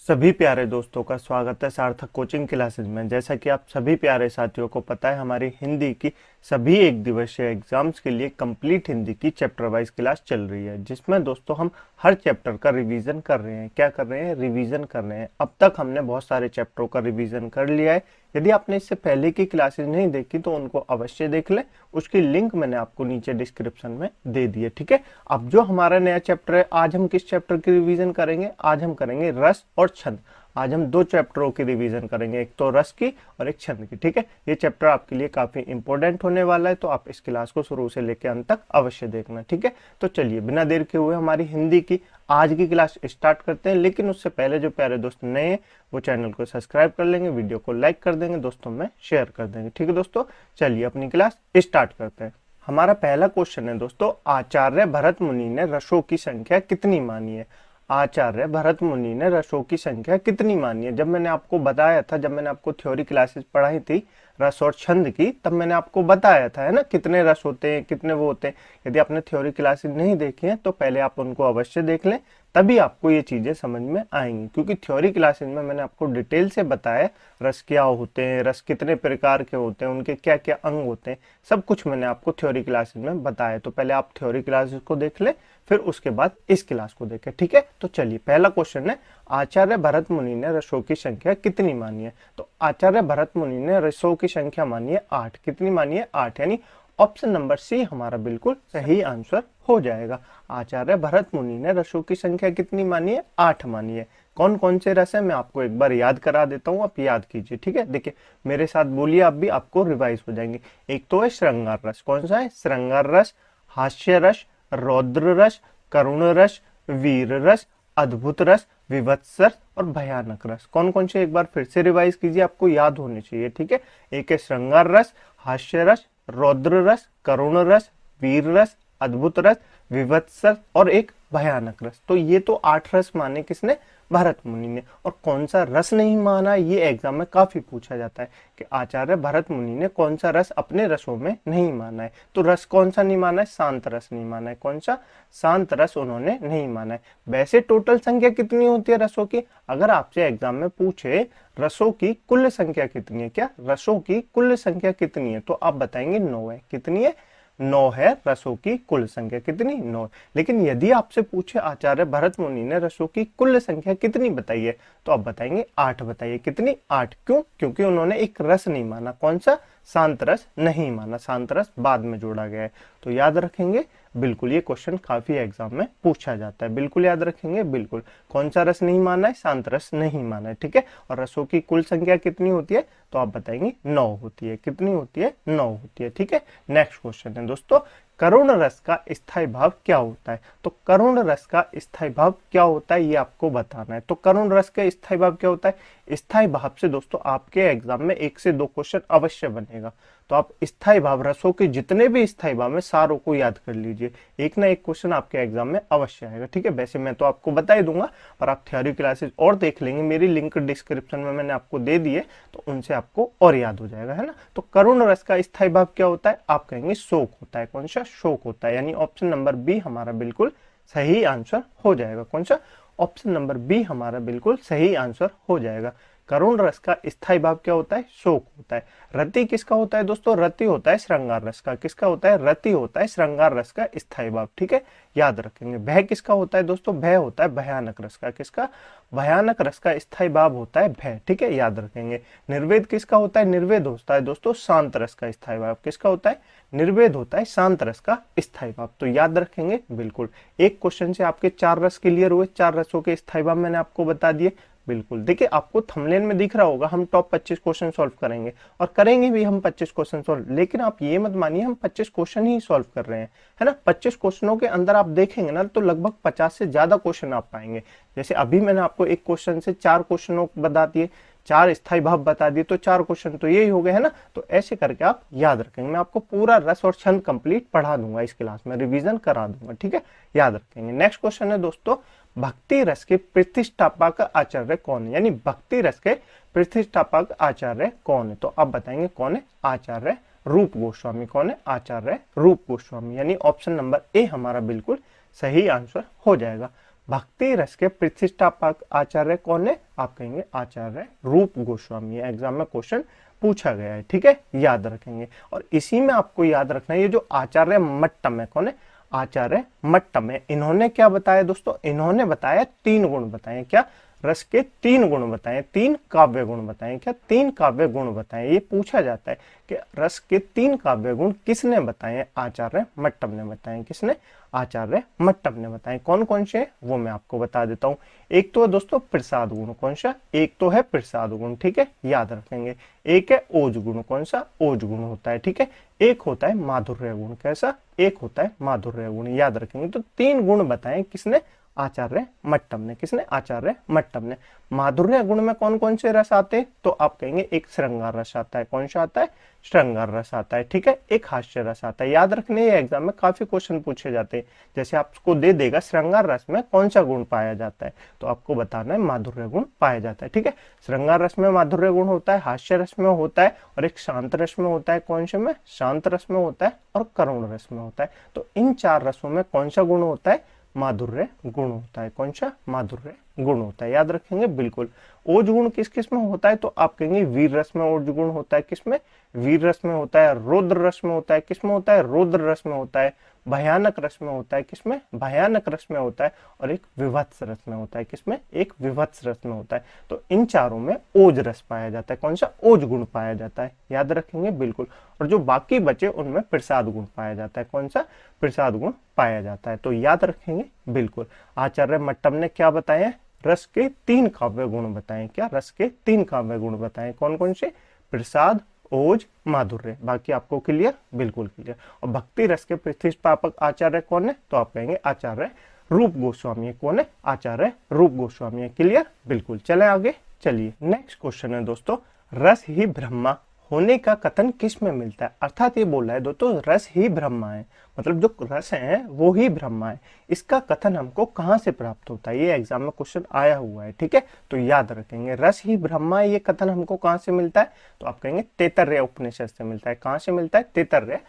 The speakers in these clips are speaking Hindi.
सभी प्यारे दोस्तों का स्वागत है सार्थक कोचिंग क्लासेस में। जैसा कि आप सभी प्यारे साथियों को पता है, हमारी हिंदी की सभी एक दिवसीय एग्जाम्स के लिए कंप्लीट हिंदी की चैप्टर वाइज क्लास चल रही है, जिसमें दोस्तों हम हर चैप्टर का रिवीजन कर रहे हैं। क्या कर रहे हैं? रिवीजन कर रहे हैं। अब तक हमने बहुत सारे चैप्टरों का रिवीजन कर लिया है। यदि आपने इससे पहले की क्लासेस नहीं देखी तो उनको अवश्य देख लें। उसकी लिंक मैंने आपको नीचे डिस्क्रिप्शन में दे दी है। ठीक है, अब जो हमारा नया चैप्टर है, आज हम किस चैप्टर की रिवीजन करेंगे? आज हम करेंगे रस और छंद। आज हम दो चैप्टरों की रिवीजन करेंगे, एक तो रस की और एक छंद की। ठीक है, ये चैप्टर आपके लिए काफी इंपॉर्टेंट होने वाला है, तो आप इस क्लास को शुरू से लेकर अंत तक अवश्य देखना। ठीक है, तो चलिए बिना देर के हुए हमारी हिंदी की आज की क्लास स्टार्ट करते हैं। लेकिन उससे पहले जो प्यारे दोस्त नए हैं वो चैनल को सब्सक्राइब कर लेंगे, वीडियो को लाइक कर देंगे, दोस्तों में शेयर कर देंगे। ठीक है दोस्तों, चलिए अपनी क्लास स्टार्ट करते हैं। हमारा पहला क्वेश्चन है दोस्तों, आचार्य भरत मुनि ने रसों की संख्या कितनी मानी है? आचार्य भरत मुनि ने रसों की संख्या कितनी मानी है? जब मैंने आपको बताया था, जब मैंने आपको थ्योरी क्लासेस पढ़ाई थी रस और छंद की, तब मैंने आपको बताया था, है ना, कितने रस होते हैं, कितने वो होते हैं। यदि आपने थ्योरी क्लासेस नहीं देखी हैं तो पहले आप उनको अवश्य देख लें, तभी आपको ये चीजें समझ में आएंगी। क्योंकि थ्योरी क्लासेस में मैंने आपको डिटेल से बताया रस क्या होते हैं, रस कितने प्रकार के होते हैं, उनके क्या क्या अंग होते हैं, सब कुछ मैंने आपको थ्योरी क्लासेस में बताया। तो पहले आप थ्योरी क्लासेस को देख लें, फिर उसके बाद इस क्लास को देखें। ठीक है, तो चलिए पहला क्वेश्चन है, आचार्य भरत मुनि ने रसों की संख्या कितनी मानी है? तो आचार्य भरत मुनि ने रसों की संख्या मानी है 8। कितनी मानी है? 8, यानी ऑप्शन नंबर सी हमारा बिल्कुल सही आंसर हो जाएगा। आचार्य भरत मुनि ने रसों की संख्या कितनी मानी है? 8 मानी है। कौन कौन से रस है मैं आपको एक बार याद करा देता हूँ, आप याद कीजिए। ठीक है, देखिए मेरे साथ बोलिए आप भी, आपको रिवाइज हो जाएंगे। एक तो है श्रृंगार रस। कौन सा है? श्रृंगार रस, हास्य रस, रौद्र रस, करुण रस, वीर रस, अद्भुत रस, विभत्स रस और भयानक रस। कौन कौन से एक बार फिर से रिवाइज कीजिए, आपको याद होने चाहिए। ठीक है, एक है श्रृंगार रस, हास्य रस, रौद्र रस, करुण रस, वीर रस, अद्भुत रस, विभत्स रस और एक भयानक रस। तो ये तो 8 रस माने किसने? भरत मुनि ने। और कौन सा रस नहीं माना, ये एग्जाम में काफी पूछा जाता है कि आचार्य भरत मुनि ने कौन सा रस अपने रसों में नहीं माना है। तो रस कौन सा नहीं माना है? शांत रस नहीं माना है। कौन सा? शांत रस उन्होंने नहीं माना है। वैसे टोटल संख्या कितनी होती है रसों की? अगर आपसे एग्जाम में पूछे रसों की कुल संख्या कितनी है, क्या रसों की कुल संख्या कितनी है, तो आप बताएंगे 9 है। कितनी है? 9 है रसों की कुल संख्या। कितनी? 9। लेकिन यदि आपसे पूछे आचार्य भरत मुनि ने रसों की कुल संख्या कितनी बताई है, तो आप बताएंगे 8 बताइए। कितनी? 8। क्यों? क्योंकि उन्होंने एक रस नहीं माना। कौन सा? शांत रस नहीं माना। शांत रस बाद में जोड़ा गया है। तो याद रखेंगे बिल्कुल, ये क्वेश्चन काफी एग्जाम में पूछा जाता है, बिल्कुल याद रखेंगे। बिल्कुल, कौन सा रस नहीं माना है? शांत रस नहीं माना है। ठीक है, और रसों की कुल संख्या कितनी होती है, तो आप बताएंगे 9 होती है। कितनी होती है? 9 होती है। ठीक है, नेक्स्ट क्वेश्चन है दोस्तों, करुण रस का स्थायी भाव क्या होता है? तो करुण रस का स्थायी भाव क्या होता है ये आपको बताना है। तो करुण रस का स्थायी भाव क्या होता है? स्थायी भाव से दोस्तों आपके एग्जाम में 1 से 2 क्वेश्चन अवश्य बनेगा। तो आप स्थायी भाव, रसों के जितने भी स्थायी भाव में सारों को याद कर लीजिए, एक ना एक क्वेश्चन आपके एग्जाम में अवश्य आएगा। ठीक है, वैसे मैं तो आपको बता ही दूंगा, और आप थ्योरी क्लासेस और देख लेंगे, मेरी लिंक डिस्क्रिप्शन में मैंने आपको दे दी है, तो उनसे आपको और याद हो जाएगा, है ना। तो करुण रस का स्थायी भाव क्या होता है? आप कहेंगे शोक होता है। कौन सा? शोक होता है, यानी ऑप्शन नंबर बी हमारा बिल्कुल सही आंसर हो जाएगा। कौन सा? ऑप्शन नंबर बी हमारा बिल्कुल सही आंसर हो जाएगा। करुण रस का स्थायी भाव क्या होता है? शोक होता है। रति किसका होता है दोस्तों? रति होता है श्रृंगार रस का। किसका होता है? रति होता है श्रृंगार रस का स्थायी भाव। ठीक है, याद रखेंगे। भय किसका होता है दोस्तों? भय होता है भयानक रस का। किसका? भयानक रस का स्थायी भाव होता है भय। ठीक है, याद रखेंगे। निर्वेद किसका होता है? निर्वेद होता है दोस्तों शांत रस का स्थायी भाव। किसका होता है? निर्वेद होता है शांत रस का स्थायी भाव। तो याद रखेंगे बिल्कुल। एक क्वेश्चन से आपके 4 रस क्लियर हुए, 4 रसों के स्थायी भाव मैंने आपको बता दिए। बिल्कुल, देखिए आपको थंबनेल में दिख रहा होगा हम टॉप 25 क्वेश्चन सॉल्व करेंगे, और करेंगे भी हम 25 क्वेश्चन सॉल्व। लेकिन आप ये मत मानिए हम 25 क्वेश्चन ही सॉल्व कर रहे हैं, है ना। 25 क्वेश्चनों के अंदर आप देखेंगे ना तो लगभग 50 से ज्यादा क्वेश्चन आप पाएंगे। जैसे अभी मैंने आपको एक क्वेश्चन से 4 क्वेश्चनों बता दिए, 4 स्थायी भाव बता दिए, तो 4 क्वेश्चन तो यही हो गए, है ना। तो ऐसे करके आप याद रखेंगे। मैं आपको पूरा रस और छंद कंप्लीट पढ़ा दूंगा इस क्लास में, रिवीजन करा दूंगा। ठीक है, याद रखेंगे। नेक्स्ट क्वेश्चन है दोस्तों, भक्ति रस के प्रतिष्ठापक आचार्य कौन है? यानी भक्ति रस के प्रतिष्ठापक आचार्य कौन है? तो आप बताएंगे कौन है? आचार्य रूप गोस्वामी। कौन है? आचार्य रूप गोस्वामी, यानी ऑप्शन नंबर ए हमारा बिल्कुल सही आंसर हो जाएगा। भक्ति रस के प्रतिष्ठापक आचार्य कौन है? आप कहेंगे आचार्य रूप गोस्वामी। एग्जाम में क्वेश्चन पूछा गया है, ठीक है, याद रखेंगे। और इसी में आपको याद रखना है ये जो आचार्य मट्टम है, कौन है? आचार्य मट्टम है। इन्होंने क्या बताया दोस्तों? इन्होंने बताया 3 गुण बताए। क्या? रस के 3 गुण बताए, 3 काव्य गुण बताए। क्या? 3 काव्य गुण बताए। ये पूछा जाता है कि रस के 3 काव्य गुण किसने बताए? आचार्य मट्टम ने बताए। किसने? आचार्य मट्टम ने बताए। कौन कौन से? वो मैं आपको बता देता हूँ। एक तो है दोस्तों प्रसाद गुण। कौन सा? एक तो है प्रसाद गुण, ठीक है, याद रखेंगे। एक है ओज गुण। कौन सा? ओज गुण होता है, ठीक है। एक होता है माधुर्य गुण। कैसा? एक होता है माधुर्य गुण, याद रखेंगे। तो 3 गुण बताए किसने? आचार्य मट्टम ने। किसने? आचार्य मट्टम ने। माधुर्य गुण में कौन कौन से रस आते हैं? तो आप कहेंगे एक श्रृंगार रस आता है। कौन सा आता है? श्रृंगार रस आता है, ठीक है। एक हास्य रस आता है। याद रखने, ये एग्जाम में काफी क्वेश्चन पूछे जाते हैं। जैसे आपको दे देगा श्रृंगार रस में कौन सा गुण पाया जाता है, तो आपको बताना है माधुर्य गुण पाया जाता है, ठीक है। श्रृंगार रस में माधुर्य गुण होता है, हास्य रस में होता है, और एक शांत रस में होता है। कौन से में? शांत रस में होता है, और करुण रस में होता है। तो इन 4 रसों में कौन सा गुण होता है? माधुर्य गुण होता है। कौन सा? माधुर्य गुण होता है, याद रखेंगे बिल्कुल। ओज गुण किस किस में होता है? तो आप कहेंगे वीर रस में ओज गुण होता है। किसमें? वीर रस में होता है। रौद्र रस में होता है। किसमें होता है? रौद्र रस में होता है। भयानक रस में होता है। किसमें? भयानक रस में होता है। और एक विभत्स रस में होता है। किसमें? एक विभत्स रस में होता है। तो इन चारों में ओज रस पाया जाता है। कौन सा? ओज गुण पाया जाता है, याद रखेंगे बिल्कुल। और जो बाकी बचे उनमें प्रसाद गुण पाया जाता है। कौन सा? प्रसाद गुण पाया जाता है, तो याद रखेंगे बिल्कुल। आचार्य मट्टम ने क्या बताया? रस के 3 काव्य गुण बताए। क्या? रस के 3 काव्य गुण बताए। कौन कौन से? प्रसाद, ओज, माधुर्य। बाकी आपको क्लियर? बिल्कुल क्लियर। और भक्ति रस के प्रतिष्ठापक आचार्य कौन है? तो आप कहेंगे आचार्य रूप गोस्वामी। कौन है? आचार्य रूप गोस्वामी। क्लियर? बिल्कुल। चले आगे, चलिए नेक्स्ट क्वेश्चन है दोस्तों, रस ही ब्रह्मा होने का कथन किस में मिलता है? अर्थात ये बोल रहा है दोस्तों रस ही ब्रह्मा है, मतलब जो रस है वो ही ब्रह्मा है। इसका कथन हमको कहां से प्राप्त होता है? ये एग्जाम में क्वेश्चन आया हुआ है, ठीक है। तो याद रखेंगे रस ही ब्रह्मा है, ये कथन हमको कहां से मिलता है? तो आप कहेंगे तैत्तरीय उपनिषद से मिलता है। कहां से मिलता है? तैत्तरीय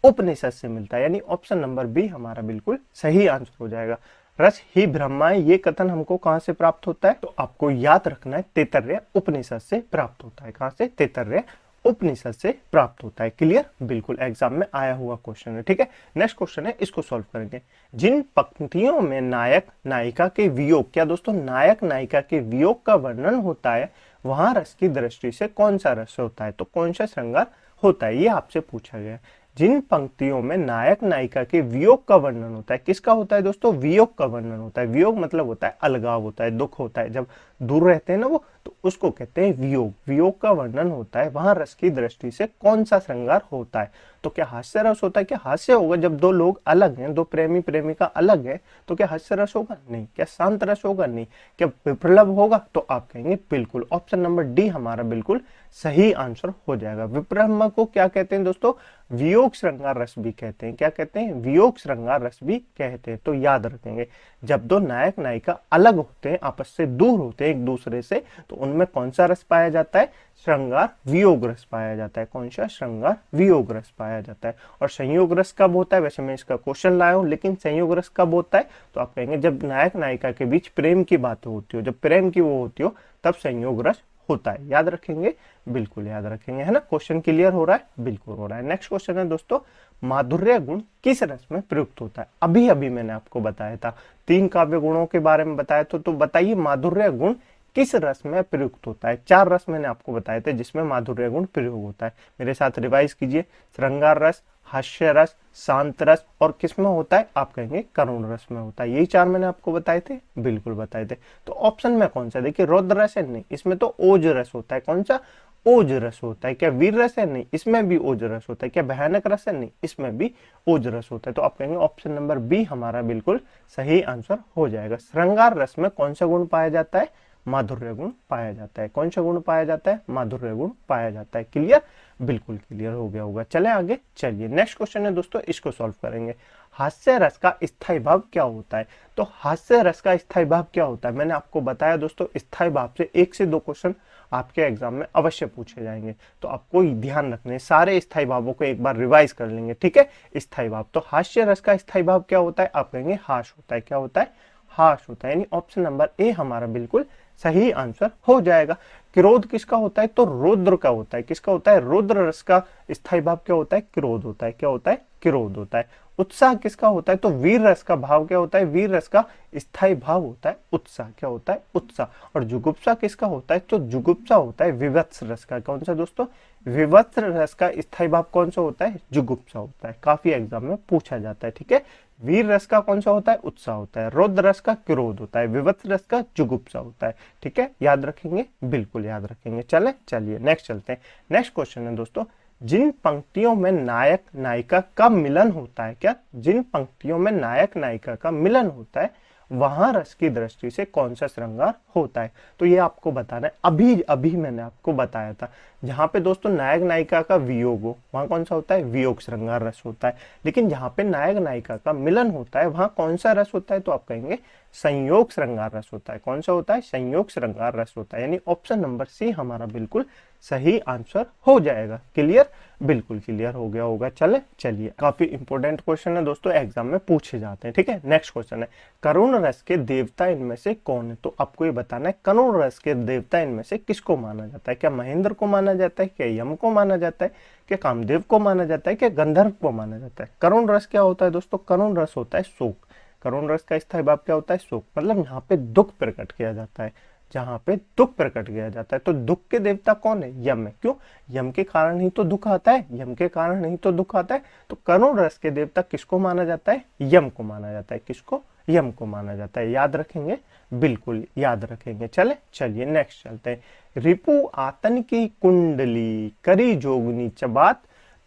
उपनिषद से मिलता है। यानी ऑप्शन नंबर बी हमारा बिल्कुल सही आंसर हो जाएगा। रस ही ब्रह्मा है, ये कथन हमको कहां से प्राप्त होता है? तो आपको याद रखना है तैत्तरीय उपनिषद से प्राप्त होता है। कहां से? तैत्तरीय उपनिषद से प्राप्त होता है। क्लियर? बिल्कुल, एग्जाम में आया हुआ क्वेश्चन है, ठीक है। नेक्स्ट क्वेश्चन है, इसको सॉल्व करेंगे। जिन पंक्तियों में नायक नायिका के वियोग, क्या दोस्तों नायक नायिका के वियोग का वर्णन होता है, वहां रस की दृष्टि से कौन सा रस होता है? तो कौन सा श्रृंगार होता है, ये आपसे पूछा गया। जिन पंक्तियों में नायक नायिका के वियोग का वर्णन होता है, किसका होता है दोस्तों? वियोग का वर्णन होता है। वियोग मतलब होता है अलगाव होता है, दुख होता है, जब दूर रहते हैं ना वो, तो उसको कहते हैं वियोग। वियोग का वर्णन होता है, वहां रस की दृष्टि से कौन सा श्रृंगार होता है? तो क्या हास्य रस होता है? क्या हास्य होगा? जब दो लोग अलग हैं, दो प्रेमी प्रेमिका अलग है, तो क्या हास्य रस होगा? नहीं। क्या शांत रस होगा? नहीं। क्या विप्रलभ होगा? तो आप कहेंगे बिल्कुल ऑप्शन नंबर डी हमारा बिल्कुल सही आंसर हो जाएगा। विप्रलभ को क्या कहते हैं दोस्तों? वियोग श्रृंगार रस भी कहते हैं। क्या कहते हैं? वियोग श्रृंगार रस भी कहते हैं। तो याद रखेंगे जब दो नायक नायिका अलग होते हैं, आपस से दूर होते हैं एक दूसरे से, तो उनमें कौन सा रस पाया जाता है? श्रृंगार वियोग रस पाया जाता है। कौन सा? श्रृंगार वियोग रस पाया जाता है। और संयोग रस कब होता है? वैसे मैं इसका क्वेश्चन लाया हूं, लेकिन संयोग रस कब होता है? तो आप कहेंगे जब नायक नायिका के बीच प्रेम की बात होती हो, जब प्रेम की वो होती हो, तब संयोग रस होता है। याद रखेंगे, बिल्कुल याद रखेंगे, है ना। क्वेश्चन क्लियर हो रहा है? बिल्कुल हो रहा है। नेक्स्ट क्वेश्चन है दोस्तों, माधुर्य गुण किस रस में प्रयुक्त होता है? अभी अभी मैंने आपको बताया था, 3 काव्य गुणों के बारे में बताया तो बताइए माधुर्य गुण किस रस में प्रयुक्त होता है? 4 रस मैंने आपको बताए थे जिसमें माधुर्य गुण प्रयोग होता है। मेरे साथ रिवाइज कीजिए, श्रृंगार रस, हास्य रस, शांत रस, और किस में होता है? आप कहेंगे करुण रस में होता है। यही 4 मैंने आपको बताए थे, बिल्कुल बताए थे। तो ऑप्शन में कौन सा? देखिए रौद्र रस है, नहीं, इसमें तो ओज रस होता है। कौन सा? ओज रस होता है। क्या वीर रस है? नहीं, इसमें भी ओज रस होता है। क्या भयानक रस है? नहीं, इसमें भी ओज रस होता है। तो आप कहेंगे ऑप्शन नंबर बी हमारा बिल्कुल सही आंसर हो जाएगा। श्रृंगार रस में कौन सा गुण पाया जाता है? माधुर्य गुण पाया जाता है। कौन सा गुण पाया जाता है? माधुर्य गुण पाया जाता है। क्लियर? बिल्कुल क्लियर हो गया होगा। चले आगे, चलिए नेक्स्ट क्वेश्चन है दोस्तों, इसको सॉल्व करेंगे। हास्य रस का स्थायी भाव क्या होता है? तो हास्य रस का स्थायी भाव क्या होता है? मैंने आपको बताया दोस्तों, स्थायी भाव से 1 से 2 क्वेश्चन आपके एग्जाम में अवश्य पूछे जाएंगे, तो आपको ध्यान रखने, सारे स्थायी भावों को एक बार रिवाइज कर लेंगे, ठीक है। स्थायी भाव, तो हास्य रस का स्थायी भाव क्या होता है? आप कहेंगे हास होता है। क्या होता है? हाश होता है, यानी ऑप्शन नंबर ए हमारा बिल्कुल सही आंसर हो जाएगा। क्रोध किसका होता है? तो रुद्र का होता है। किसका होता है? रुद्र रस का स्थायी भाव क्या होता है? क्रोध होता है। क्या होता है? क्रोध होता है। उत्साह किसका होता है? तो वीर रस का भाव क्या होता है? वीर रस का स्थायी भाव होता है उत्साह। क्या होता है? उत्साह। और जुगुप्सा किसका होता है? तो जुगुप्सा होता है विवत्स रस का। कौन सा दोस्तों? विवत्स रस का स्थायी भाव कौन सा होता है? जुगुप्सा होता है। काफी एग्जाम में पूछा जाता है, ठीक है। वीर रस का कौन सा होता है? उत्साह होता है। रौद्र रस का क्रोध होता है। विवत्स रस का जुगुप्सा होता है, ठीक है। याद रखेंगे, बिल्कुल याद रखेंगे। चलिए नेक्स्ट चलते हैं। नेक्स्ट क्वेश्चन है दोस्तों, जिन पंक्तियों में नायक नायिका का मिलन होता है, क्या? जिन पंक्तियों में नायक नायिका का मिलन होता है वहां रस की दृष्टि से कौन सा श्रृंगार होता है? तो ये आपको बताना है। अभी अभी मैंने आपको बताया था, जहां पे दोस्तों नायक नायिका का वियोग हो वहां कौन सा होता है? वियोग श्रृंगार रस होता है। लेकिन जहां पे नायक नायिका का मिलन होता है वहां कौन सा रस होता है? तो आप कहेंगे संयोग श्रृंगार रस होता है। कौन सा होता है? संयोग श्रृंगार रस होता है। यानी ऑप्शन नंबर सी हमारा बिल्कुल सही आंसर हो जाएगा। क्लियर? बिल्कुल क्लियर हो गया होगा। चलिए काफी इंपॉर्टेंट क्वेश्चन है दोस्तों, एग्जाम में पूछे जाते हैं, ठीक है। नेक्स्ट क्वेश्चन है, करुण रस के देवता इनमें से कौन है? तो आपको ये बताना है करुण रस के देवता इनमें से किसको माना जाता है? क्या महेंद्र को माना जाता है? क्या यम को माना जाता है? क्या कामदेव को माना जाता है? क्या गंधर्व को माना जाता है? करुण रस क्या होता है दोस्तों? करुण रस होता है शोक। करुण रस का स्थायी भाव क्या होता है? शोक। मतलब यहाँ पे दुख प्रकट किया जाता है, जहां पे दुख प्रकट किया जाता है। तो दुख के देवता कौन है? यम है। क्यों? यम के कारण ही तो दुख आता है, यम के कारण ही तो दुख आता है। तो करुण रस के देवता किसको माना जाता है? यम को माना जाता है। किसको? यम को माना जाता है। याद रखेंगे, बिल्कुल याद रखेंगे। चलिए नेक्स्ट चलते हैं। रिपु आतन की कुंडली करी जोगनी चबात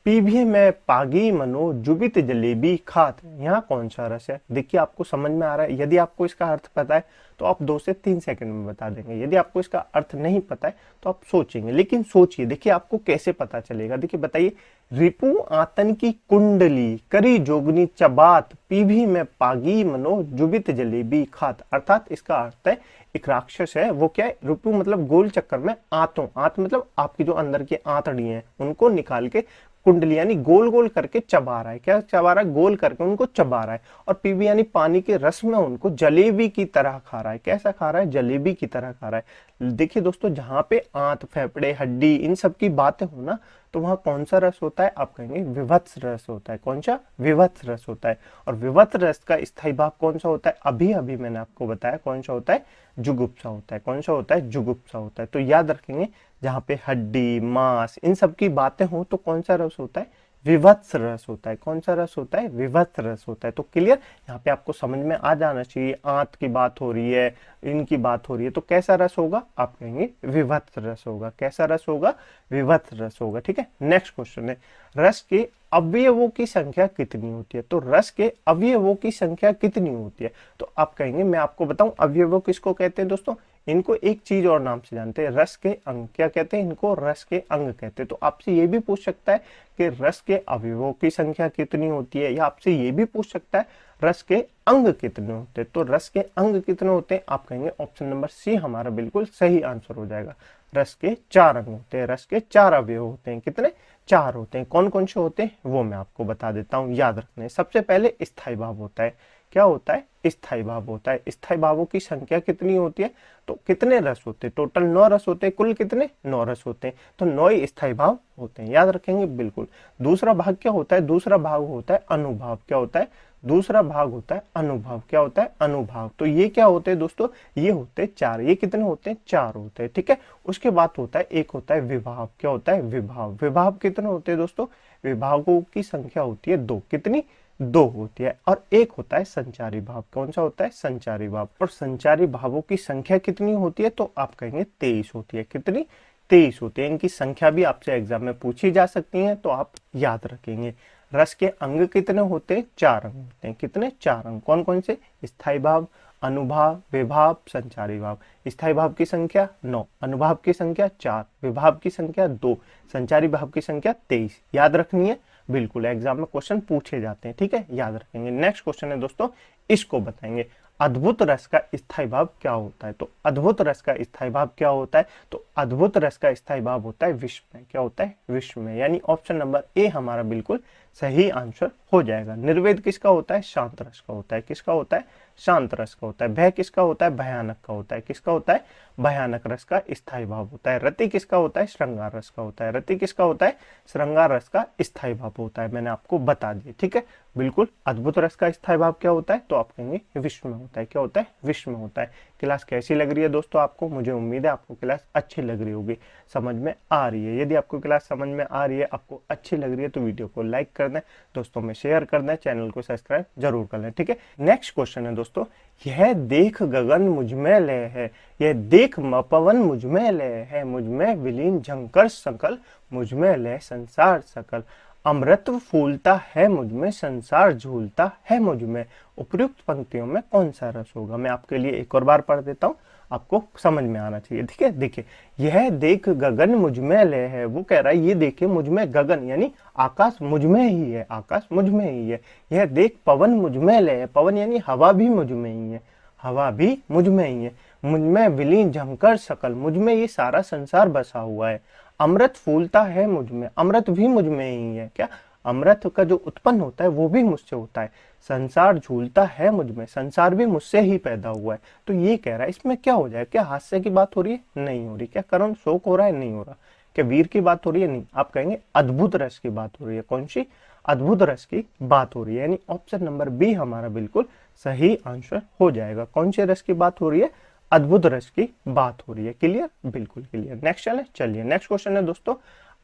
पीभी में पागी मनो जुबित जलेबी खात। यहाँ कौन सा रस है? देखिए आपको समझ में आ रहा है। यदि आपको इसका अर्थ पता है तो आप 2 से 3 सेकंड में बता देंगे। यदि आपको इसका अर्थ नहीं पता है तो आप सोचेंगे, लेकिन सोचिए। देखिए आपको कैसे पता चलेगा, देखिए बताइए। रिपु आतन की कुंडली करी जोगनी चबात पीभी में पागी मनो जुबित जलेबी खात। अर्थात इसका अर्थ है एक राक्षस है, वो क्या है? रिपु मतलब गोल चक्कर में आंत मतलब आपकी जो अंदर की आंतड़ी है उनको निकाल के कुंडली यानी गोल गोल करके चबा रहा है। क्या चबा रहा है? गोल करके उनको चबा रहा है। और पीवी यानी पानी के रस में उनको जलेबी की तरह खा रहा है। कैसा खा रहा है? जलेबी की तरह खा रहा है। देखिए दोस्तों, जहां पे आंत, फेफड़े, हड्डी इन सब की बातें हो ना, तो वहां कौन सा रस होता है? आप कहेंगे विभत्स रस होता है। कौन सा? विभत्स रस होता है। और विभत्स रस का स्थायी भाव कौन सा होता है? अभी अभी मैंने आपको बताया कौन सा होता है? जुगुप्सा होता है। कौन सा होता है? जुगुप्सा होता है। तो याद रखेंगे, जहां पे हड्डी, मांस इन सब की बातें हो तो कौन सा रस होता है? विभत्स रस होता है। कौन सा रस होता है? विभत्स रस होता है। तो क्लियर? यहाँ पे आपको समझ में आ जाना चाहिए। आंत की बात हो रही है, इनकी बात हो रही है, तो कैसा रस होगा? आप कहेंगे विभत्स रस होगा। कैसा रस होगा? विभत्स रस होगा, ठीक है। नेक्स्ट क्वेश्चन है, रस के अवयवों की संख्या कितनी होती है? तो रस के अवयवों की संख्या कितनी होती है? तो आप कहेंगे, मैं आपको बताऊं अवयवों किसको कहते हैं दोस्तों? इनको एक चीज और नाम से जानते हैं, रस के अंग। क्या कहते हैं इनको? रस के अंग कहते हैं। तो आपसे ये भी पूछ सकता है कि रस के अवयवों की संख्या कितनी होती है, या आपसे ये भी पूछ सकता है रस के अंग कितने होते हैं। तो रस के अंग कितने होते हैं? आप कहेंगे ऑप्शन नंबर सी हमारा बिल्कुल सही आंसर हो जाएगा। रस के 4 अंग होते हैं, रस के 4 अवयव होते हैं। कितने? 4 होते हैं। कौन कौन से होते हैं वो मैं आपको बता देता हूँ, याद रखने। सबसे पहले स्थायी भाव होता है। क्या होता है? स्थायी भाव होता है। स्थायी भावों की संख्या कितनी होती है? तो कितने रस होते हैं? टोटल 9 रस होते हैं। कुल कितने? 9 रस होते हैं। तो 9 ही स्थायी भाव होते हैं, याद रखेंगे बिल्कुल। दूसरा भाग क्या होता है? दूसरा भाग होता है अनुभाव। क्या होता है? दूसरा भाग होता है अनुभव। क्या होता है? अनुभव। तो ये क्या होते हैं दोस्तों? ये होते हैं 4। ये कितने होते हैं? 4 होते हैं, ठीक है। उसके बाद होता है एक होता है विभाव। क्या होता है? विभाव। विभाव कितने होते हैं दोस्तों? विभागों की संख्या होती है 2। कितनी? 2 होती है। और एक होता है संचारी भाव। कौन सा होता है? संचारी भाव। और संचारी भावों की संख्या कितनी होती है? तो आप कहेंगे 23 होती है। कितनी? 23 होती है। इनकी संख्या भी आपसे एग्जाम में पूछी जा सकती है, तो आप याद रखेंगे। रस के अंग कितने होते हैं? 4 अंग होते हैं। कितने? 4 अंग। कौन कौन से? स्थायी भाव, अनुभाव, विभाव, संचारी भाव। स्थायी भाव की संख्या 9, अनुभाव की संख्या 4, विभाव की संख्या 2, संचारी भाव की संख्या 23। याद रखनी है बिल्कुल, एग्जाम में क्वेश्चन पूछे जाते हैं, ठीक है, याद रखेंगे। नेक्स्ट क्वेश्चन है दोस्तों, इसको बताएंगे अद्भुत रस का स्थायी भाव क्या होता है। तो अद्भुत रस का स्थायी भाव क्या होता है? तो अद्भुत रस का स्थायी भाव होता है विश्व में। क्या होता है? विश्व में। यानी ऑप्शन नंबर ए हमारा बिल्कुल सही आंसर हो जाएगा। निर्वेद किसका होता है? शांत रस का होता है। किसका होता है? शांत रस का होता है। भय किसका होता है? भयानक का होता है। किसका होता है? भयानक रस का स्थायी भाव होता है। रति किसका होता है? श्रृंगार रस का होता है। रति किसका होता है? श्रृंगार रस का स्थायी भाव होता है। मैंने आपको बता दिया, ठीक है। बिल्कुल। अद्भुत रस का स्थायी भाव क्या होता है? तो आप कहेंगे विश्व में होता है। क्या होता है? विश्व में होता है। क्लास कैसी लग रही है दोस्तों आपको? मुझे उम्मीद है आपको क्लास अच्छी लग रही होगी, समझ में आ रही है। यदि आपको क्लास समझ में आ रही है, आपको अच्छी लग रही है, तो वीडियो को लाइक कर दें, दोस्तों में शेयर कर दें, चैनल को सब्सक्राइब जरूर कर लें, ठीक है। नेक्स्ट क्वेश्चन है दोस्तों, यह देख गगन मुझ में लय है, यह देख पवन मुझ में लय है, मुझ में विलीन झंकर सकल, मुझ में लय संसार सकल, अमृत फूलता है मुझ में, संसार झूलता है मुझ में। उपयुक्त पंक्तियों में कौन सा रस होगा? मैं आपके लिए एक और बार पढ़ देता हूँ, आपको समझ में आना चाहिए, ठीक है। देखिए, यह देख गगन मुझ में लय है, वो कह रहा है ये देखे मुझ में गगन यानी आकाश मुझ में ही है, आकाश मुझ में ही है। यह देख पवन मुझ में लय है, पवन यानी हवा भी मुझ में ही है, हवा भी मुझ में ही है। मुझ में विलीन झंकर सकल, मुझ में ये सारा संसार बसा हुआ है। अमृत फूलता है मुझ में, अमृत भी मुझ में ही है। क्या? अमृत का जो उत्पन्न होता है वो भी मुझसे होता है। संसार झूलता है मुझ में, संसार भी मुझसे ही पैदा हुआ है। तो ये कह रहा है, इसमें क्या हो जाए? क्या हास्य की बात हो रही है? नहीं हो रही। क्या करुण शोक हो रहा है? नहीं हो रहा। क्या वीर की बात हो रही है? नहीं। आप कहेंगे अद्भुत रस की बात हो रही है। कौन सी? अद्भुत रस की बात हो रही है, यानी ऑप्शन नंबर बी हमारा बिल्कुल सही आंसर हो जाएगा। कौन से रस की बात हो रही है? अद्भुत रस की बात हो रही है। क्लियर? बिल्कुल क्लियर। नेक्स्ट चलिए नेक्स्ट क्वेश्चन है दोस्तों,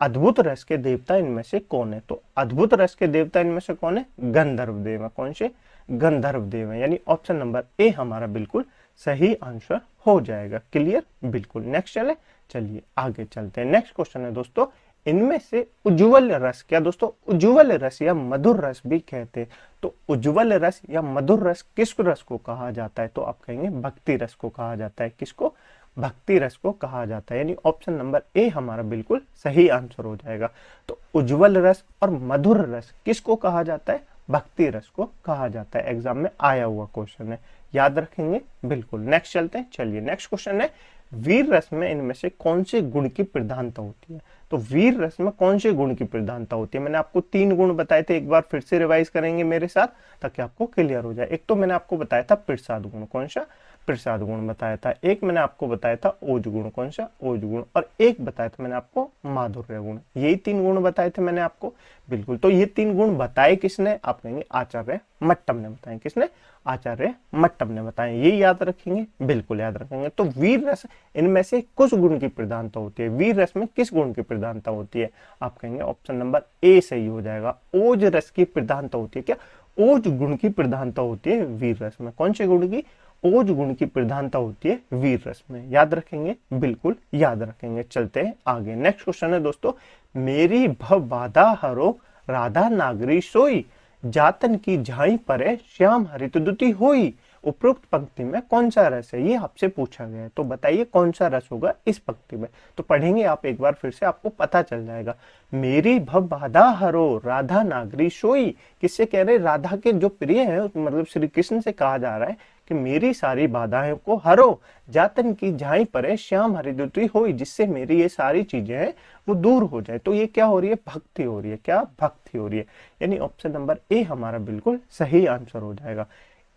अद्भुत रस के देवता इनमें से कौन है? तो अद्भुत रस के देवता इनमें से कौन है? गंधर्व देव है। कौन से? गंधर्व देव है, यानी ऑप्शन नंबर ए हमारा बिल्कुल सही आंसर हो जाएगा। क्लियर? बिल्कुल। नेक्स्ट चलिए आगे चलते हैं। नेक्स्ट क्वेश्चन है दोस्तों, इनमें से उज्ज्वल रस, क्या दोस्तों? उज्ज्वल रस या मधुर रस भी कहते हैं। तो उज्ज्वल रस या मधुर रस किस रस को कहा जाता है? तो आप कहेंगे भक्ति रस को कहा जाता है। किसको? भक्ति रस को कहा जाता है, यानी ऑप्शन नंबर ए हमारा बिल्कुल सही आंसर हो जाएगा। तो उज्ज्वल रस और मधुर रस किसको कहा जाता है? भक्ति रस को कहा जाता है। एग्जाम में आया हुआ क्वेश्चन है, याद रखेंगे। बिल्कुल। नेक्स्ट चलते हैं। चलिए नेक्स्ट क्वेश्चन है, वीर रस में इनमें से कौन से गुण की प्रधानता होती है? तो वीर रस में कौन से गुण की प्रधानता होती है? मैंने आपको 3 गुण बताए थे, एक बार फिर से रिवाइज करेंगे मेरे साथ ताकि आपको क्लियर हो जाए। एक तो मैंने आपको बताया था प्रसाद गुण, कौन सा? प्रसाद गुण बताया था। एक मैंने आपको बताया था ओज गुण, कौन सा? ओज गुण। और एक बताया था मैंने आपको माधुर्य गुण। यही 3 गुण बताए थे मैंने आपको। बिल्कुल। तो ये 3 गुण बताए किसने? आप कहेंगे आचार्य मट्टम ने बताए। किसने? आचार्य मट्टम ने बताए। ये याद रखेंगे। बिल्कुल याद रखेंगे। तो वीर रस इनमें से कुछ गुण की प्रधानता होती है। वीर रस में किस गुण की प्रधानता होती है? आप कहेंगे ऑप्शन नंबर ए सही हो जाएगा। ओज रस की प्रधानता होती है। क्या? ओज गुण की प्रधानता होती है वीर रस में। कौन से गुण की? ओज गुण की प्रधानता होती है वीर रस में। याद रखेंगे। बिल्कुल याद रखेंगे। चलते हैं आगे। नेक्स्ट क्वेश्चन है दोस्तों, मेरी भव बाधा हरो, राधा नागरी सोई, जातन की झाई परे, श्याम हरित दुति होई। उपरोक्त पंक्ति में कौन सा रस है? ये आपसे पूछा गया है, तो बताइए कौन सा रस होगा इस पंक्ति में। तो पढ़ेंगे आप एक बार फिर से, आपको पता चल जाएगा। मेरी भव बाधा हरो, राधा नागरी सोई। किससे कह रहे? राधा के जो प्रिय है, मतलब श्री कृष्ण से कहा जा रहा है कि मेरी सारी बाधाएं को हरो, जातन की झाई परे, श्याम हरिद्युति होई, जिससे मेरी ये सारी चीजें हैं वो दूर हो जाए। तो ये क्या हो रही है? भक्ति हो रही है। क्या? भक्ति हो रही है, यानी ऑप्शन नंबर ए हमारा बिल्कुल सही आंसर हो जाएगा।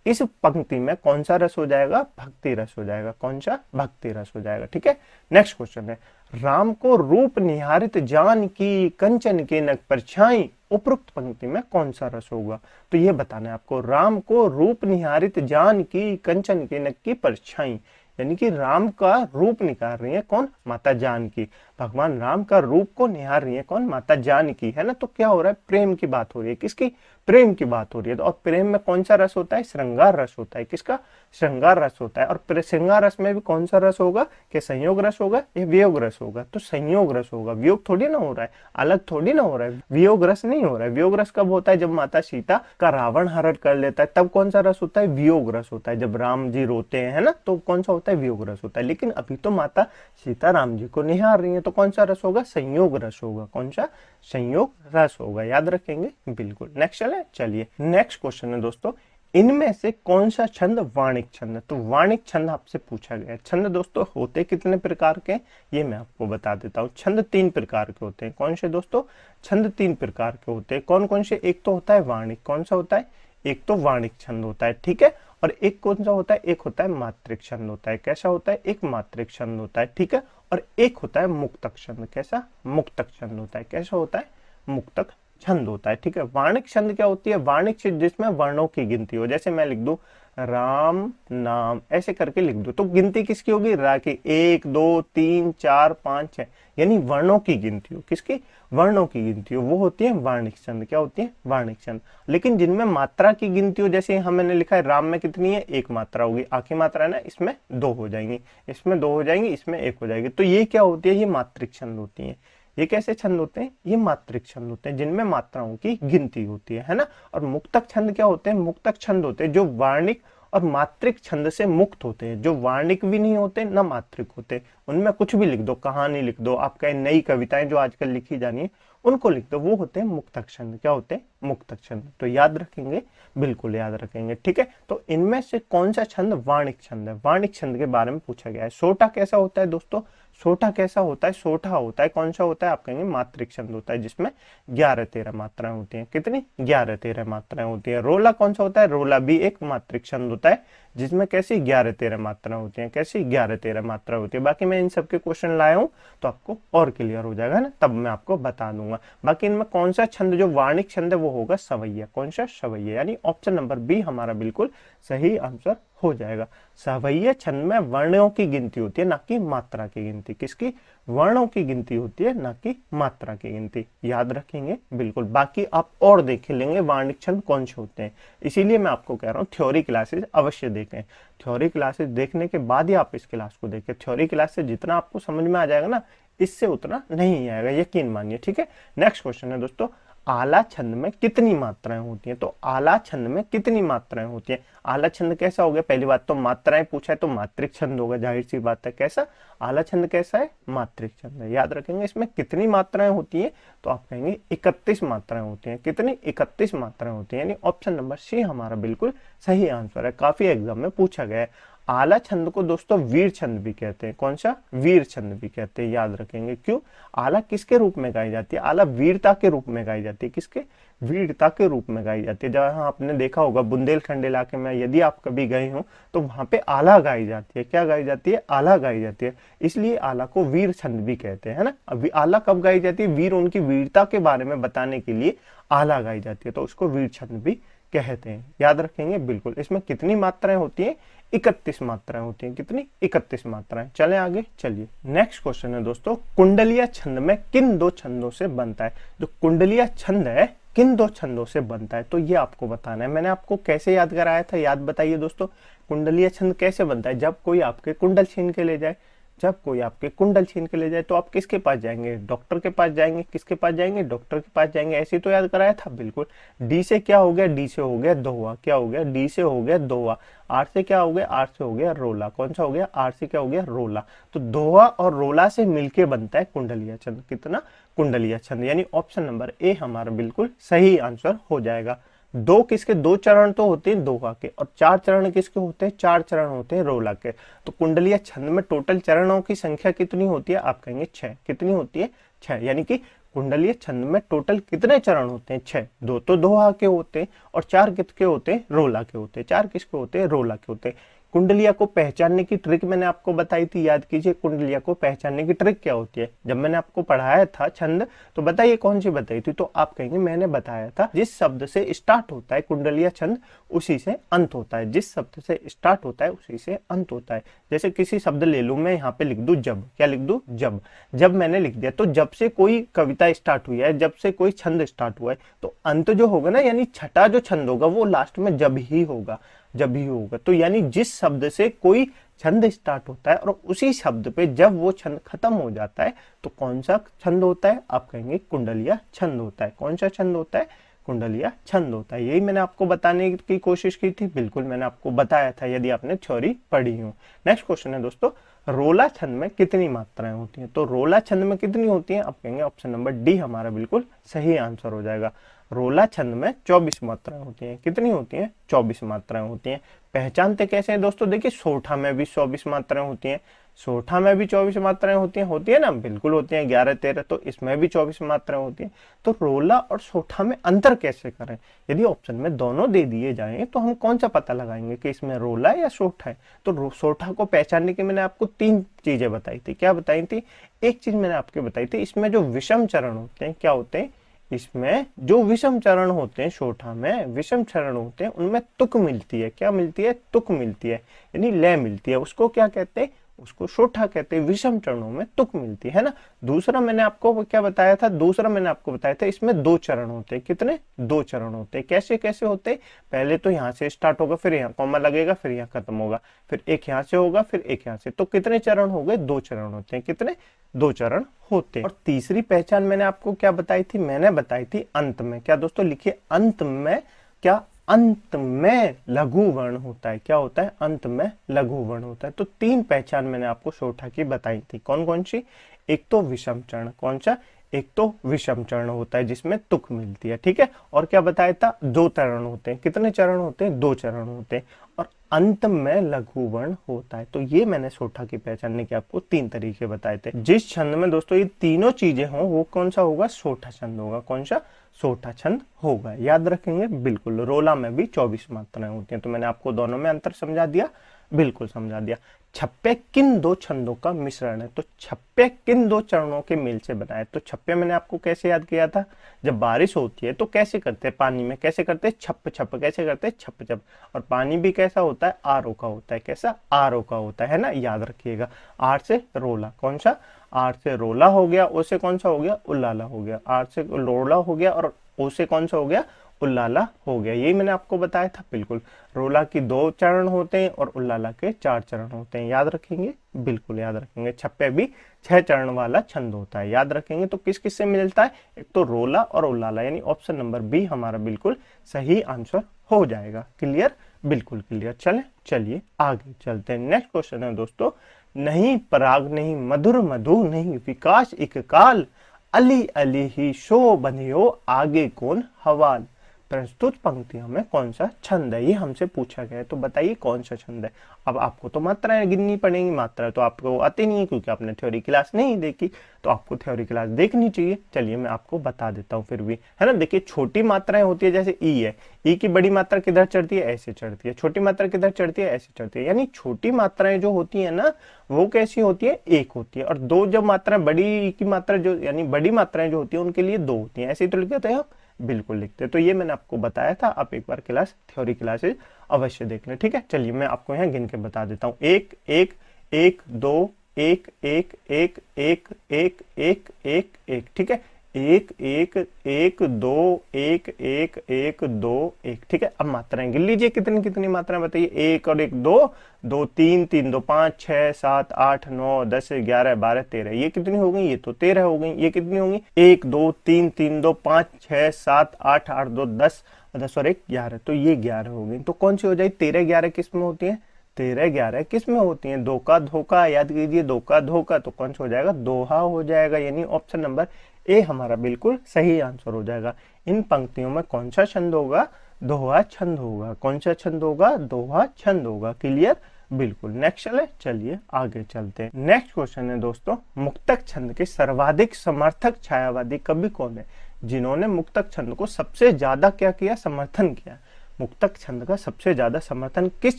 इस पंक्ति में कौन सा रस हो जाएगा? भक्ति रस हो जाएगा। कौन सा? भक्ति रस हो जाएगा। ठीक है। नेक्स्ट क्वेश्चन है, राम को रूप निहारित जान की, कंचन के नग परछाई। उपरोक्त पंक्ति में कौन सा रस होगा? तो ये बताना है आपको। राम को रूप निहारित जान की, कंचन के नग की परछाई, यानी कि राम का रूप निहार रही है कौन? माता जानकी। भगवान राम का रूप को निहार रही है कौन? माता जानकी, है ना। तो क्या हो रहा है? प्रेम की बात हो रही है। किसकी? प्रेम की बात हो रही है। और प्रेम में कौन सा रस होता है? श्रृंगार रस होता है। किसका? श्रृंगार रस होता है। और श्रृंगार रस में भी कौन सा रस होगा? क्या संयोग रस होगा या वियोग रस होगा? तो संयोग रस होगा। वियोग थोड़ी ना हो रहा है, अलग थोड़ी ना हो रहा है। वियोग रस नहीं हो रहा है। वियोग रस कब होता है? जब माता सीता का रावण हरण कर लेता है, तब कौन सा रस होता है? वियोग रस होता है। जब राम जी रोते हैं, है ना, तो कौन सा होता है? वियोग रस होता है। लेकिन अभी तो माता सीता राम जी को निहार रही है, तो कौन सा रस होगा? संयोग रस होगा। कौन सा? संयोग रस होगा। याद रखेंगे। बिल्कुल। नेक्स्ट चलिए नेक्स्ट क्वेश्चन है दोस्तों, इनमें से कौन सा छंद वाणिक छंद है? तो वाणिक छंद आपसे पूछा गया है। छंद दोस्तों होते कितने प्रकार के, ये मैं आपको बता देता हूँ। छंद 3 प्रकार के होते हैं। कौन से दोस्तों? छंद 3 प्रकार के होते हैं। कौन कौन से? एक तो होता है वाणिक। कौन सा होता है? एक तो वाणिक छंद होता है, ठीक है। और एक कौन सा होता है? एक होता है मात्रिक छंद होता है। कैसा होता है? एक मात्रिक छंद होता है, ठीक है। और एक होता है मुक्तक छंद। कैसा? मुक्तक छंद होता है। कैसा होता है? मुक्तक छंद होता है, ठीक है। वाणिक छंद क्या होती है? वाणिक छंद जिसमें वर्णों की गिनती हो। जैसे मैं लिख दूं राम नाम, ऐसे करके लिख दो, तो गिनती किसकी होगी? रा की। 1 2 3 4 5 6, यानी वर्णों की गिनती हो। किसकी? वर्णों की गिनती हो, वो होती है वाणिक छंद। क्या होती है? वाणिक छंद। लेकिन जिनमें मात्रा की गिनती हो, जैसे हम मैंने लिखा है राम में कितनी है? 1 मात्रा होगी। आखिरी मात्रा है ना, इसमें 2 हो जाएंगी, इसमें 2 हो जाएंगी, इसमें 1 हो जाएगी। तो ये क्या होती है? ये मात्रिक छंद होती है। ये कैसे छंद होते हैं? ये मात्रिक छंद होते हैं, जिनमें मात्राओं की गिनती होती है ना। और मुक्तक छंद क्या होते हैं? मुक्तक छंद होते हैं जो वार्णिक और मात्रिक छंद से मुक्त होते हैं, जो वार्णिक भी नहीं होते ना मात्रिक होते। उनमें कुछ भी लिख दो, कहानी लिख दो, आपका नई कविताएं जो आजकल लिखी जानी है उनको लिख दो, वो होते हैं मुक्तक छंद। क्या होते हैं? मुक्तक छंद। तो याद रखेंगे, बिल्कुल याद रखेंगे, ठीक है। तो इनमें से कौन सा छंद वाणिक छंद है? वाणिक छंद के बारे में पूछा गया है। सोटा कैसा होता है दोस्तों? सोठा कैसा होता है? सोठा होता है, कौन सा होता है? आप कहेंगे मात्रिक छंद होता है, जिसमें 11-13 मात्राएं होती हैं। कितनी? 11-13 मात्राएं होती है। रोला कौन सा होता है? रोला भी एक मात्रिक छंद होता है, जिसमें कैसी? 11-13 मात्राएं होती हैं। कैसी? 11-13 मात्रा होती है। बाकी मैं इन सबके क्वेश्चन लाया हूं तो आपको और क्लियर हो जाएगा ना, तब मैं आपको बता दूंगा। बाकी इनमें कौन सा छंद जो वाणिक छंद है वो होगा सवैया। कौन सा? सवैया, यानी ऑप्शन नंबर बी हमारा बिल्कुल सही आंसर हो जाएगा। सवैया छंद में वर्णों की गिनती होती है, ना कि मात्रा की गिनती। किसकी? वर्णों की गिनती होती है, ना कि मात्रा की गिनती। याद रखेंगे बिल्कुल। बाकी आप और देख लेंगे वाणिक छंद कौन से होते हैं, इसीलिए मैं आपको कह रहा हूँ थ्योरी क्लासेस अवश्य देखें। थ्योरी क्लासेस देखने के बाद ही आप इस क्लास को देखें। थ्योरी क्लास से जितना आपको समझ में आ जाएगा ना, इससे उतना नहीं आएगा, यकीन मानिए, ठीक है। नेक्स्ट क्वेश्चन है दोस्तों, आला छंद में कितनी मात्राएं होती हैं? तो आला छंद में कितनी मात्राएं होती हैं? आला छंद कैसा हो गया? पहली बात तो मात्राएं पूछा है तो मात्रिक छंद होगा, जाहिर सी बात है। कैसा? आला छंद कैसा है? मात्रिक छंद है। याद रखेंगे। इसमें कितनी मात्राएं होती हैं? तो आप कहेंगे 31 मात्राएं होती हैं। कितनी? 31 मात्राएं होती हैं, यानी ऑप्शन नंबर सी हमारा बिल्कुल सही आंसर है। काफी एग्जाम में पूछा गया है। आला छंद को दोस्तों वीर छंद भी कहते हैं। कौन सा? वीर छंद भी कहते हैं। याद रखेंगे। क्यों? आला किसके रूप में गाई जाती है? आला वीरता के रूप में गाई जाती है। किसके? वीरता के रूप में गाई जाती है। जहां आपने देखा होगा बुंदेलखंड इलाके में, यदि आप कभी गए हो तो वहां पे आला गाई जाती है। क्या गाई जाती है? आला गाई जाती है। इसलिए आला को वीर छंद भी कहते हैं, है ना। अभी आला कब गाई जाती है? वीर, उनकी वीरता के बारे में बताने के लिए आला गाई जाती है, तो उसको वीर छंद भी कहते हैं। याद रखेंगे बिल्कुल। इसमें कितनी मात्राएं होती हैं? 31 मात्राएं होती हैं। कितनी? 31 मात्राएं। चलें आगे, चलिए। नेक्स्ट क्वेश्चन है दोस्तों, कुंडलिया छंद में किन 2 छंदों से बनता है? जो कुंडलिया छंद है किन 2 छंदों से बनता है, तो ये आपको बताना है। मैंने आपको कैसे याद कराया था, याद बताइए दोस्तों। कुंडलिया छंद कैसे बनता है? जब कोई आपके कुंडल छीन के ले जाए। जब कोई आपके कुंडल छीन के ले जाए तो आप किसके पास जाएंगे? डॉक्टर के पास जाएंगे। किसके पास जाएंगे? डॉक्टर के पास जाएंगे। ऐसे तो याद कराया था, बिल्कुल। डी से क्या हो गया? डी से हो गया दोहा। क्या हो गया? डी से हो गया दोहा। आर से क्या हो गया? आर से हो गया रोला। कौन सा हो गया? आर से क्या हो गया? रोला। तो दोहा और रोला से मिलके बनता है कुंडलिया छंद। कितना? कुंडलिया छंद, यानी ऑप्शन नंबर ए हमारा बिल्कुल सही आंसर हो जाएगा। 2 किसके? 2 चरण तो होते हैं दोहा के, और 4 चरण किसके होते हैं? 4 चरण होते हैं रोला के। तो कुंडलिया छंद में टोटल चरणों की संख्या कितनी होती है? आप कहेंगे 6। कितनी होती है? 6। यानी कि कुंडलिया छंद में टोटल कितने चरण होते हैं? 6। 2 तो दोहा के होते हैं और 4 किसके होते हैं? रोला के होते हैं। 4 किसके होते हैं? रोला के होते हैं। कुंडलिया को पहचानने की ट्रिक मैंने आपको बताई थी, याद कीजिए। कुंडलिया को पहचानने की ट्रिक क्या होती है? जब मैंने आपको पढ़ाया था छंद, तो बताइए कौन सी बताई थी? तो आप कहेंगे मैंने बताया था जिस शब्द से स्टार्ट होता है कुंडलिया छंद उसी से अंत होता है। जिस शब्द से स्टार्ट होता है उसी से अंत होता है। जैसे किसी शब्द ले लूं मैं, यहाँ पे लिख दूं जब। क्या लिख दूं? जब। जब मैंने लिख दिया तो जब से कोई कविता स्टार्ट हुई है, जब से कोई छंद स्टार्ट हुआ है, तो अंत जो होगा ना, यानी छठा जो छंद होगा वो लास्ट में जब ही होगा। जब ही होगा। तो यानी जिस शब्द से कोई छंद स्टार्ट होता है और उसी शब्द पे जब वो छंद खत्म हो जाता है तो कौन सा छंद होता है? आप कहेंगे कुंडलिया छंद होता है। कौन सा छंद होता है? कुंडलिया छंद होता है। यही मैंने आपको बताने की कोशिश की थी, बिल्कुल मैंने आपको बताया था यदि आपने थ्योरी पढ़ी हो। नेक्स्ट क्वेश्चन है दोस्तों, रोला छंद में कितनी मात्राएं होती हैं? तो रोला छंद में कितनी होती हैं? आप कहेंगे ऑप्शन नंबर डी हमारा बिल्कुल सही आंसर हो जाएगा। रोला छंद में 24 मात्राएं होती हैं। कितनी होती हैं? 24 मात्राएं होती हैं। पहचानते कैसे हैं दोस्तों? देखिए सोठा में भी 24 मात्राएं होती हैं, सोठा में भी 24 मात्राएं होती है ना, बिल्कुल होती हैं, 11 13, तो इसमें भी 24 मात्राएं होती हैं। तो रोला और सोठा में अंतर कैसे करें? यदि ऑप्शन में दोनों दे दिए जाएं तो हम कौन सा पता लगाएंगे कि इसमें रोला है या सोठा है? तो सोठा को पहचानने की मैंने आपको 3 चीजें बताई थी। क्या बताई थी? एक चीज मैंने आपको बताई थी, इसमें जो विषम चरण होते हैं, क्या होते हैं? इसमें जो विषम चरण होते हैं, सोठा में विषम चरण होते हैं, उनमें तुक मिलती है। क्या मिलती है? तुक मिलती है, यानी लय मिलती है। उसको क्या कहते हैं? उसको सोठा कहते हैं। विषम चरणों में तुक मिलती है ना। दूसरा मैंने आपको क्या बताया था? दूसरा मैंने आपको बताया था इसमें 2 चरण होते हैं। कितने? 2 चरण होते हैं। कैसे कैसे होते हैं? पहले तो यहाँ से स्टार्ट होगा, फिर यहाँ कॉमा लगेगा, फिर यहाँ खत्म होगा, फिर एक यहाँ से होगा, फिर एक यहाँ से। तो कितने चरण हो गए? 2 चरण होते हैं। कितने? 2 चरण होते हैं। और तीसरी पहचान मैंने आपको क्या बताई थी? मैंने बताई थी अंत में। क्या दोस्तों? लिखिए अंत में। क्या? अंत में लघु वर्ण होता है। क्या होता है? अंत में लघु वर्ण होता है। तो 3 पहचान मैंने आपको सोठा की बताई थी। कौन कौन सी? एक तो विषम चरण। कौन सा? एक तो विषम चरण होता है जिसमें तुक मिलती है, ठीक है। और क्या बताया था? 2 चरण होते हैं। कितने चरण होते हैं? 2 चरण होते हैं। और अंत में लघु वर्ण होता है। तो ये मैंने सोठा की पहचानने के आपको 3 तरीके बताए थे। जिस छंद में दोस्तों ये तीनों चीजें हों वो कौन सा होगा? सोठा छंद होगा। कौन सा? सोठा छंद होगा। याद रखेंगे बिल्कुल। रोला में भी 24 मात्राएं होती हैं। तो मैंने आपको दोनों में अंतर समझा दिया, बिल्कुल समझा दिया। छप्पे किन 2 छंदों का मिश्रण है? तो छप्पे किन 2 चरणों के मेल से बना है? तो छप्पे मैंने आपको कैसे याद किया था? जब बारिश होती है तो कैसे करते हैं? पानी में कैसे करते हैं? छप छप। कैसे करते हैं? छप छप। और पानी भी कैसा होता है? आरओ का होता है। कैसा? आरओ का होता है ना, याद रखिएगा। आर से रोला। कौन सा? आर से रोला हो गया। ओ से कौन सा हो गया? उल्लाला हो गया। आर से रोला हो गया और ओ से कौन सा हो गया? उल्लाला हो गया। यही मैंने आपको बताया था, बिल्कुल। रोला की 2 चरण होते हैं और उल्लाला के 4 चरण होते हैं। याद रखेंगे, बिल्कुल याद रखेंगे। छप्पे भी 6 चरण वाला छंद होता है। याद रखेंगे। तो किस किस से मिलता है? एक तो रोला और उल्लाला, यानी ऑप्शन नंबर बी हमारा बिल्कुल सही आंसर हो जाएगा। क्लियर? बिल्कुल क्लियर। चलिए आगे चलते हैं। नेक्स्ट क्वेश्चन है दोस्तों, नहीं पराग नहीं मधुर मधु नहीं विकास एक काल, अली अली ही शो बंधियो आगे कौन हवाल। प्रस्तुत पंक्तियों में कौन सा छंद है? ये हमसे पूछा गया है। तो बताइए कौन सा छंद है। अब आपको तो मात्राएं गिननी पड़ेंगी। मात्रा तो आपको आती नहीं है क्योंकि आपने थ्योरी क्लास नहीं देखी, तो आपको थ्योरी क्लास देखनी चाहिए। चलिए मैं आपको बता देता हूँ फिर भी, है ना। देखिए छोटी मात्राएं होती है, जैसे ई है। ई की बड़ी मात्रा किधर चढ़ती है? ऐसे चढ़ती है। छोटी मात्रा किधर चढ़ती है? ऐसे चढ़ती है। यानी छोटी मात्राएं जो होती है ना, वो कैसी होती है? 1 होती है। और 2 जब मात्रा बड़ी की मात्रा जो, यानी बड़ी मात्राएं जो होती है उनके लिए 2 होती है। ऐसे ही तो लिखते हैं, बिल्कुल लिखते हैं। तो ये मैंने आपको बताया था। आप एक बार क्लास थ्योरी क्लासेस अवश्य देख लें, ठीक है। चलिए मैं आपको यहाँ गिन के बता देता हूँ। 1 1 1 2 1 1 1 1 1 1 1 1, ठीक है। 1 1 1 2 1 1 1 2 1, ठीक है। अब मात्राएं गिन लीजिए, कितनी कितनी मात्राएं बताइए। 1 और 1 2 2 3 3 2 5 6 7 8 9 10 11 12 13। ये कितनी हो गई? ये तो 13 हो गई। ये कितनी होंगी? 1 2 3 3 2 5 6 7 8 8 2 10 10 और 1 11। तो ये 11 हो गई। तो कौन सी हो जाए? 13 11 किस में होती है? 13 11 किस में होती है? दो का धोखा। याद कीजिए, दो का धोखा। तो कौन सा हो जाएगा? दोहा हो जाएगा। यानी ऑप्शन नंबर ए हमारा बिल्कुल सही आंसर हो जाएगा। इन पंक्तियों में कौन सा छंद होगा? दोहा छंद होगा। कौन सा छंद होगा? दोहा छंद होगा। क्लियर? बिल्कुल। नेक्स्ट चलिए आगे चलते हैं। नेक्स्ट क्वेश्चन है दोस्तों, मुक्तक छंद के सर्वाधिक समर्थक छायावादी कवि कौन है? जिन्होंने मुक्तक छंद को सबसे ज्यादा क्या किया? समर्थन किया। मुक्तक छंद का सबसे ज्यादा समर्थन किस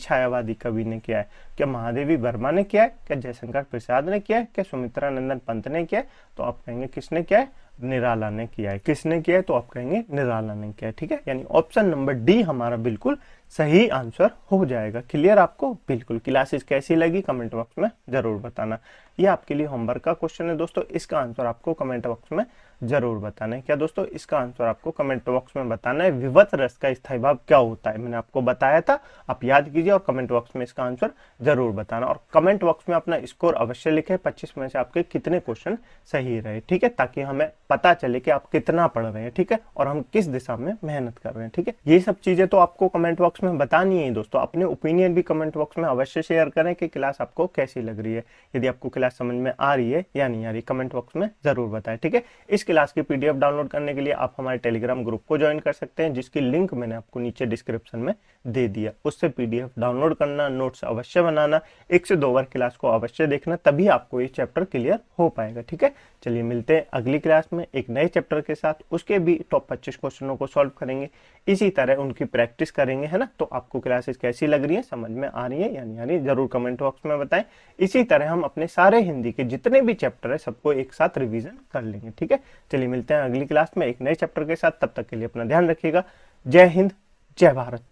छायावादी कवि ने किया है? क्या महादेवी वर्मा ने किया है? क्या जयशंकर प्रसाद ने किया है? क्या सुमित्रा नंदन पंत ने किया है? तो आप कहेंगे किसने किया है? निराला ने किया है। किसने किया है? तो आप कहेंगे निराला ने किया है, ठीक है। यानी ऑप्शन नंबर डी हमारा बिल्कुल सही आंसर हो जाएगा। क्लियर आपको? बिल्कुल। क्लासेस कैसी लगी कमेंट बॉक्स में जरूर बताना। ये आपके लिए होमवर्क का क्वेश्चन है दोस्तों। इसका आंसर आपको कमेंट बॉक्स में जरूर बताना है। क्या दोस्तों? इसका आंसर आपको कमेंट बॉक्स में बताना है। विवत रस का स्थायी भाव क्या होता है? मैंने आपको बताया था, आप याद कीजिए और कमेंट बॉक्स में इसका आंसर जरूर बताना। और कमेंट बॉक्स में अपना स्कोर अवश्य लिखे, 25 में से आपके कितने क्वेश्चन सही रहे, ठीक है, ताकि हमें पता चले कि आप कितना पढ़ रहे हैं, ठीक है, और हम किस दिशा में मेहनत कर रहे हैं, ठीक है। ये सब चीजें तो आपको कमेंट बॉक्स में बतानी है दोस्तों। अपने ओपिनियन भी कमेंट बॉक्स में अवश्य शेयर करें कि क्लास आपको कैसी लग रही है। यदि आपको क्लास समझ में आ रही है या नहीं आ रही, कमेंट बॉक्स में जरूर बताएं, ठीक है। इस क्लास की पीडीएफ डाउनलोड करने के लिए आप हमारे टेलीग्राम ग्रुप को ज्वाइन कर सकते हैं, जिसकी लिंक मैंने आपको नीचे डिस्क्रिप्शन में दे दिया। उससे पीडीएफ डाउनलोड करना, नोट्स अवश्य बनाना, 1 से 2 बार क्लास को अवश्य देखना, तभी आपको ये चैप्टर क्लियर हो पाएगा, ठीक है। चलिए मिलते हैं अगली क्लास में एक नए चैप्टर के साथ। उसके भी टॉप 25 क्वेश्चनों को सॉल्व करेंगे, इसी तरह उनकी प्रैक्टिस करेंगे, है ना। तो आपको क्लासेस कैसी लग रही है, समझ में आ रही है या नहीं आ रही है, जरूर कमेंट बॉक्स में बताएं। इसी तरह हम अपने सारे हिंदी के जितने भी चैप्टर है सबको एक साथ रिवीजन कर लेंगे, ठीक है। चलिए मिलते हैं अगली क्लास में एक नए चैप्टर के साथ। तब तक के लिए अपना ध्यान रखिएगा। जय हिंद, जय भारत।